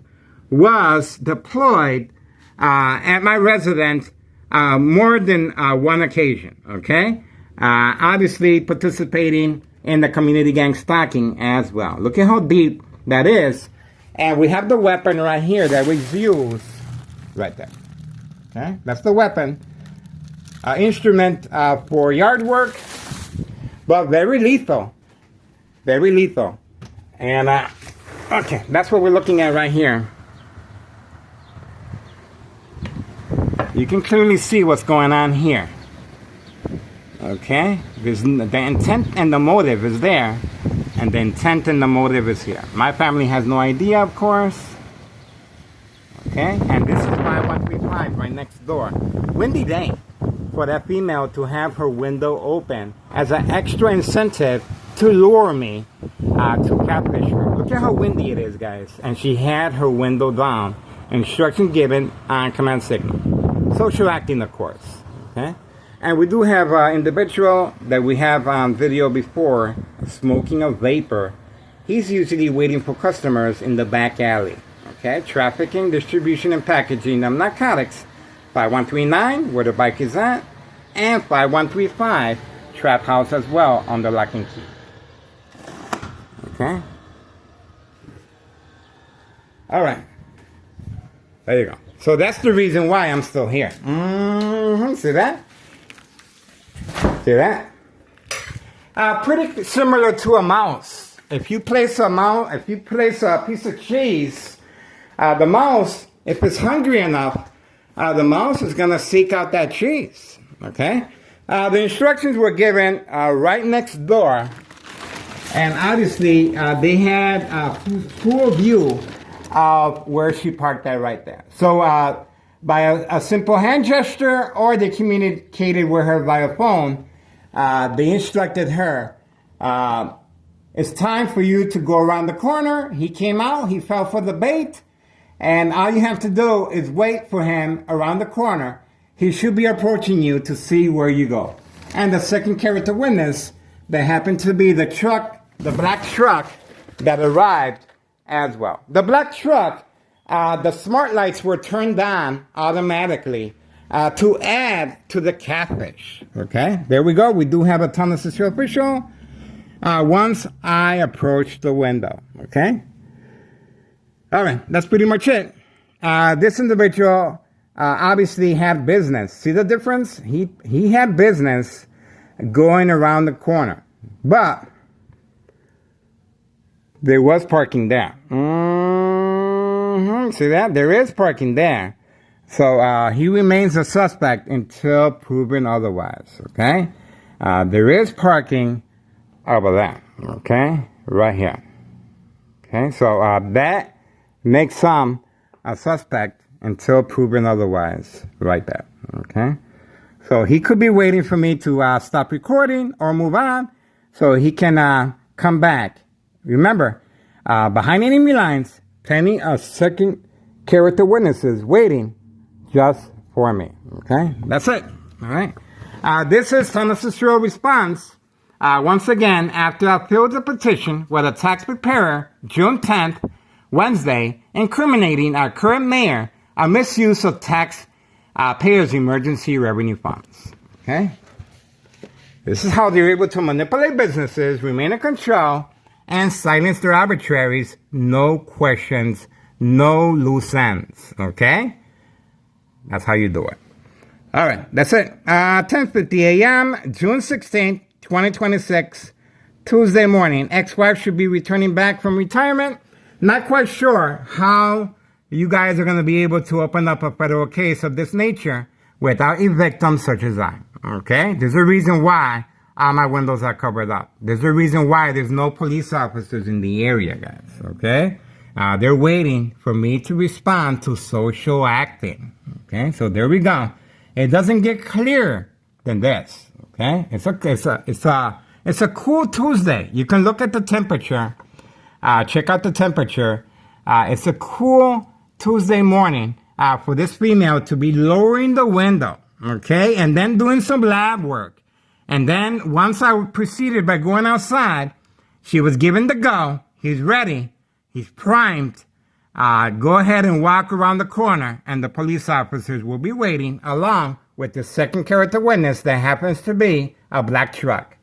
was deployed at my residence more than one occasion, okay? Obviously participating in the community gang stalking as well. Look at how deep that is. And we have the weapon right here that was used right there. Okay, that's the weapon. Instrument for yard work, but very lethal. Very lethal. And, okay, that's what we're looking at right here. You can clearly see what's going on here. Okay, there's the intent and the motive is there, and the intent and the motive is here. My family has no idea, of course. Okay, and this is 5135 right next door. Windy day for that female to have her window open as an extra incentive to lure me to catfish her. Look at how windy it is, guys. And she had her window down. Instruction given on command signal. Social acting, of course. Okay. And we do have an individual that we have on video before, smoking a vapor. He's usually waiting for customers in the back alley. Okay, trafficking, distribution, and packaging of narcotics. 5139, where the bike is at, and 5135, trap house as well on the lock and key. Okay. All right. There you go. So that's the reason why I'm still here. See that? See that? Pretty similar to a mouse. If you place a piece of cheese, the mouse, if it's hungry enough, the mouse is going to seek out that cheese. Okay? The instructions were given right next door, and obviously they had a full view of where she parked that right there. So by a simple hand gesture, or they communicated with her via phone, they instructed her, it's time for you to go around the corner. He came out, he fell for the bait, and all you have to do is wait for him around the corner. He should be approaching you to see where you go. And the second character witness, that happened to be the black truck that arrived as well. The black truck, the smart lights were turned on automatically to add to the catfish. Okay, there we go. We do have a Tunnel to Shore official. Once I approach the window. Okay. All right, that's pretty much it. This individual obviously had business. See the difference? He had business going around the corner, but there was parking there. See that? There is parking there. So he remains a suspect until proven otherwise. Okay? There is parking over there. Okay? Right here. Okay? So that makes some a suspect until proven otherwise. Right there. Okay? So he could be waiting for me to stop recording or move on so he can come back. Remember, behind enemy lines, plenty of second character witnesses waiting just for me. Okay? That's it. All right? This is Tunnel to Shore response. Once again, after I filled the petition with a tax preparer June 10th, Wednesday, incriminating our current mayor of misuse of taxpayers' emergency revenue funds. Okay? This is how they're able to manipulate businesses, remain in control, and silence their arbitraries. No questions, no loose ends. Okay? That's how you do it. All right, that's it. 10:50 a.m., June 16th, 2026, Tuesday morning. Ex-wife should be returning back from retirement. Not quite sure how you guys are going to be able to open up a federal case of this nature without a victim such as I. Okay? There's a reason why all my windows are covered up. There's a reason why there's no police officers in the area, guys. Okay? They're waiting for me to respond to social acting. Okay? So there we go. It doesn't get clearer than this. Okay? It's a cool Tuesday. You can look at the temperature. Check out the temperature. It's a cool Tuesday morning for this female to be lowering the window, okay, and then doing some lab work. And then once I proceeded by going outside, she was given the go. He's ready. He's primed. Go ahead and walk around the corner, and the police officers will be waiting along with the second character witness that happens to be a black truck,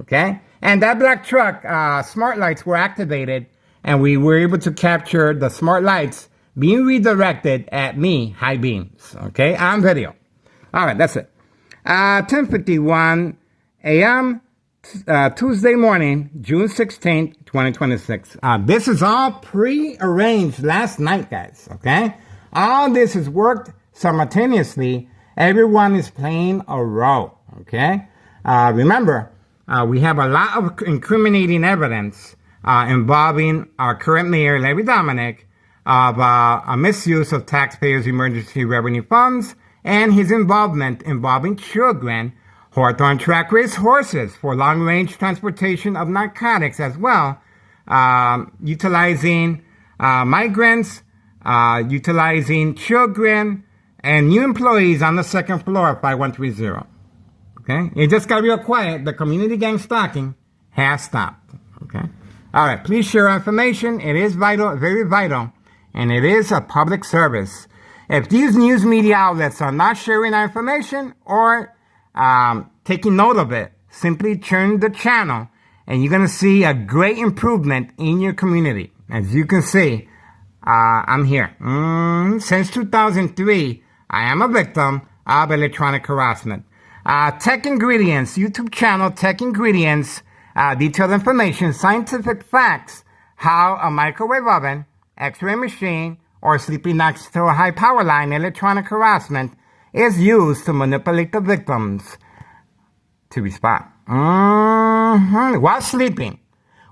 okay? And that black truck, smart lights were activated, and we were able to capture the smart lights being redirected at me, high beams, okay, on video. All right, that's it. 10:51 a.m., Tuesday morning, June 16th, 2026. This is all pre-arranged last night, guys, okay? All this is worked simultaneously. Everyone is playing a role, okay? Remember, we have a lot of incriminating evidence involving our current mayor, Larry Dominic, of a misuse of taxpayers' emergency revenue funds and his involvement involving children, Hawthorne track race horses for long-range transportation of narcotics as well, utilizing migrants, utilizing children, and new employees on the second floor of 5130. Okay? You just got real quiet. The community gang stalking has stopped. Okay? All right. Please share our information. It is vital, very vital, and it is a public service. If these news media outlets are not sharing our information or taking note of it, simply turn the channel, and you're going to see a great improvement in your community. As you can see, I'm here. Since 2003, I am a victim of electronic harassment. Tech Ingredients, YouTube channel Tech Ingredients, detailed information, scientific facts, how a microwave oven, x-ray machine, or sleeping next to a high power line, electronic harassment, is used to manipulate the victims to respond. While sleeping,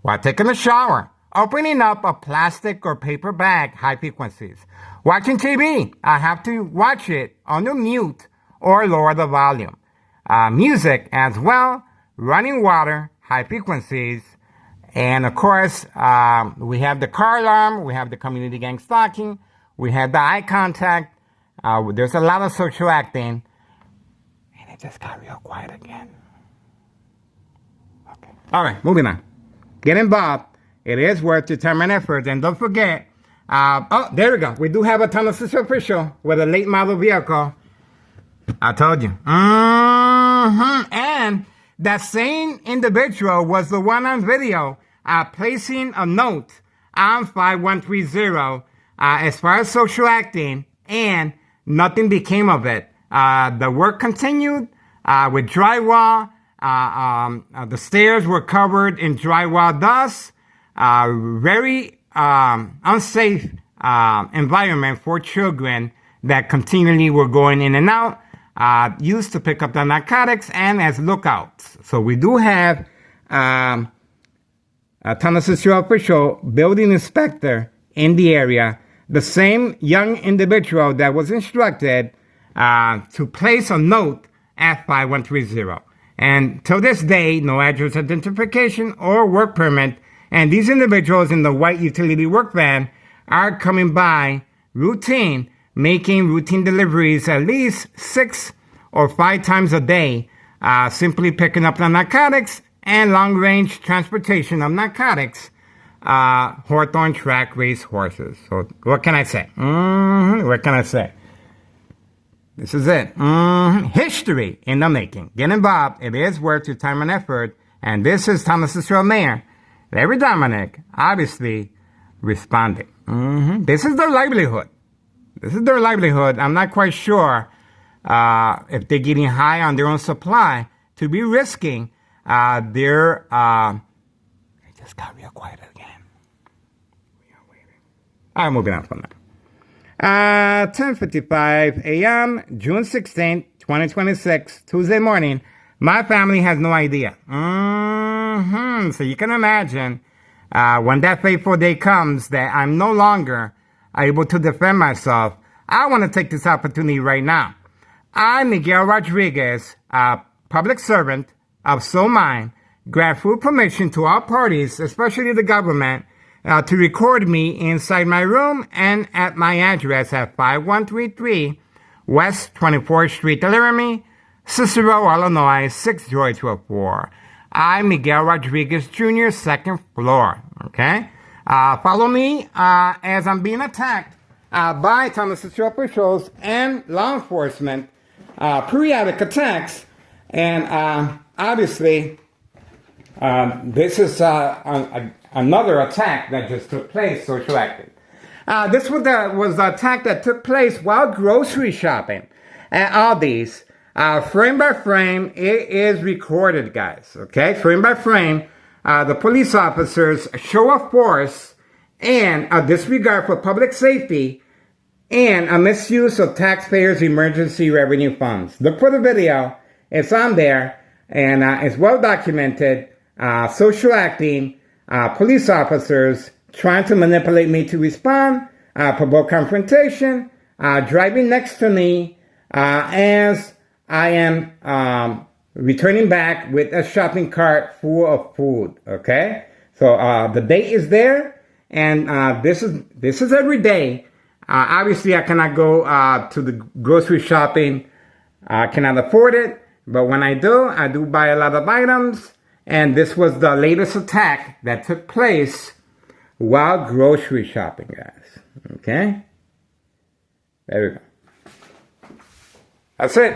while taking a shower, opening up a plastic or paper bag, high frequencies. Watching TV, I have to watch it under mute or lower the volume. Music as well, running water, high frequencies. And of course, we have the car alarm, we have the community gang stalking, we have the eye contact. There's a lot of social acting. And it just got real quiet again. Okay. All right, moving on. Get involved. It is worth your time and effort. And don't forget, there we go. We do have a Tunnel Sister official with a late model vehicle. I told you. And that same individual was the one on video placing a note on 5130 as far as social acting, and nothing became of it. The work continued with drywall. The stairs were covered in drywall dust. Very unsafe environment for children that continually were going in and out, used to pick up the narcotics and as lookouts. So we do have a Tunnel Sister official, building inspector in the area, the same young individual that was instructed to place a note at 5130. And till this day, no address identification or work permit. And these individuals in the white utility work van are coming by making routine deliveries at least 6 or 5 times a day, simply picking up the narcotics and long-range transportation of narcotics, Hawthorne track race horses. So what can I say? What can I say? This is it. History in the making. Get involved. It is worth your time and effort. And this is Thomas Cicero Mayor, Larry Dominic, obviously responding. This is their livelihood. This is their livelihood. I'm not quite sure if they're getting high on their own supply to be risking their... It just got real quiet again. We are waiting. All right, moving on from that. 10:55 a.m., June 16th, 2026, Tuesday morning. My family has no idea. So you can imagine when that fateful day comes that I'm no longer able to defend myself. I want to take this opportunity right now. I, Miguel Rodriguez, a public servant of Soul Mind, grant full permission to all parties, especially the government, to record me inside my room and at my address at 5133 West 24th Street, Laramie, Cicero, Illinois, 60204. I, Miguel Rodriguez Jr., second floor. Okay? Follow me as I'm being attacked by Thomas Cicero officials and law enforcement. Periodic attacks. And obviously, this is another attack that just took place, social acting. This was the attack that took place while grocery shopping at Aldi's. Frame by frame, it is recorded, guys. Okay, frame by frame, the police officers show of force and a disregard for public safety and a misuse of taxpayers' emergency revenue funds. Look for the video. It's on there, and it's well documented. Social acting, police officers trying to manipulate me to respond, provoke confrontation, driving next to me as I am returning back with a shopping cart full of food. Okay, so the date is there, and this is every day. Obviously, I cannot go to the grocery shopping. I cannot afford it, but when I do buy a lot of items. And this was the latest attack that took place while grocery shopping, guys. Okay? There we go. That's it.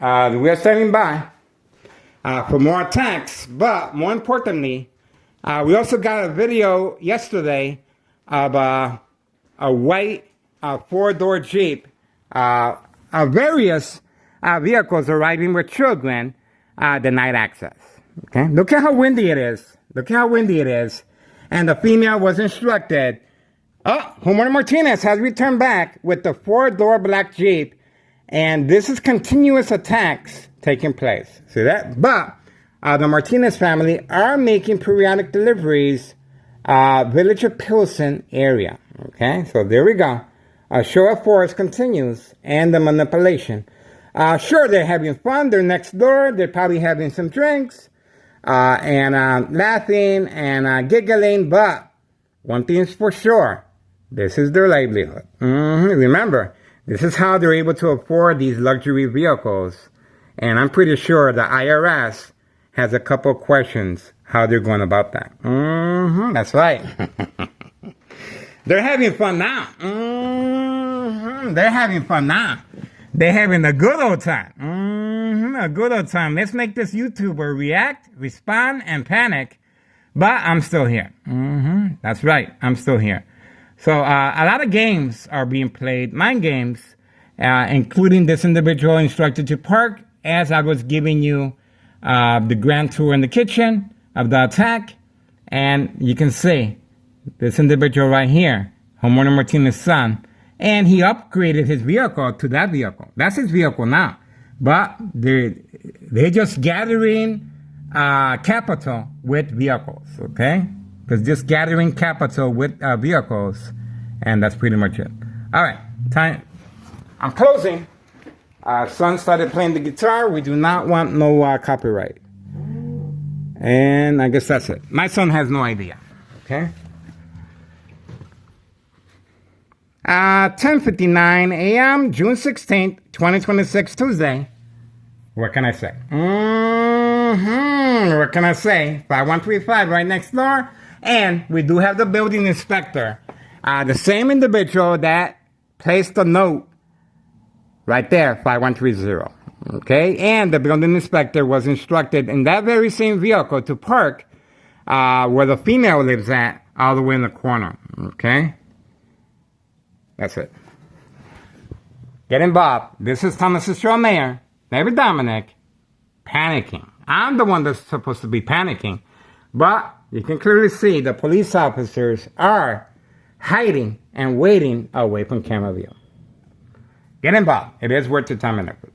We are standing by for more attacks. But more importantly, we also got a video yesterday of a white four-door Jeep. Various vehicles arriving with children denied access. Okay, look at how windy it is. Look at how windy it is. And the female was instructed. Oh, Homeowner Martinez has returned back with the 4-door black Jeep. And this is continuous attacks taking place. See that? But the Martinez family are making periodic deliveries, Village of Pilsen area. Okay, so there we go. Show of force continues and the manipulation. Sure, they're having fun. They're next door. They're probably having some drinks and laughing and giggling. But one thing is for sure. This is their livelihood. Remember, this is how they're able to afford these luxury vehicles. And I'm pretty sure the IRS has a couple questions how they're going about that. That's right. They're having fun now. They're having fun now. They're having a good old time. A good old time. Let's make this YouTuber react, respond, and panic. But I'm still here. That's right. I'm still here. So a lot of games are being played, mind games, including this individual instructed to park as I was giving you the grand tour in the kitchen of the attack. And you can see this individual right here, Homeowner Martinez's son, and he upgraded his vehicle to that vehicle. That's his vehicle now. But they're just gathering capital with vehicles, okay? Because just gathering capital with vehicles, and that's pretty much it. All right, time. I'm closing. Son started playing the guitar. We do not want no copyright. And I guess that's it. My son has no idea, okay? 10:59 a.m., June 16th, 2026, Tuesday. What can I say? What can I say? 5135 right next door. And we do have the building inspector. The same individual that placed the note right there, 5130. Okay? And the building inspector was instructed in that very same vehicle to park where the female lives at, all the way in the corner. Okay? That's it. Get involved. This is Thomas Estrella Mayor, David Dominic, panicking. I'm the one that's supposed to be panicking. But you can clearly see the police officers are hiding and waiting away from camera view. Get involved. It is worth your time and effort.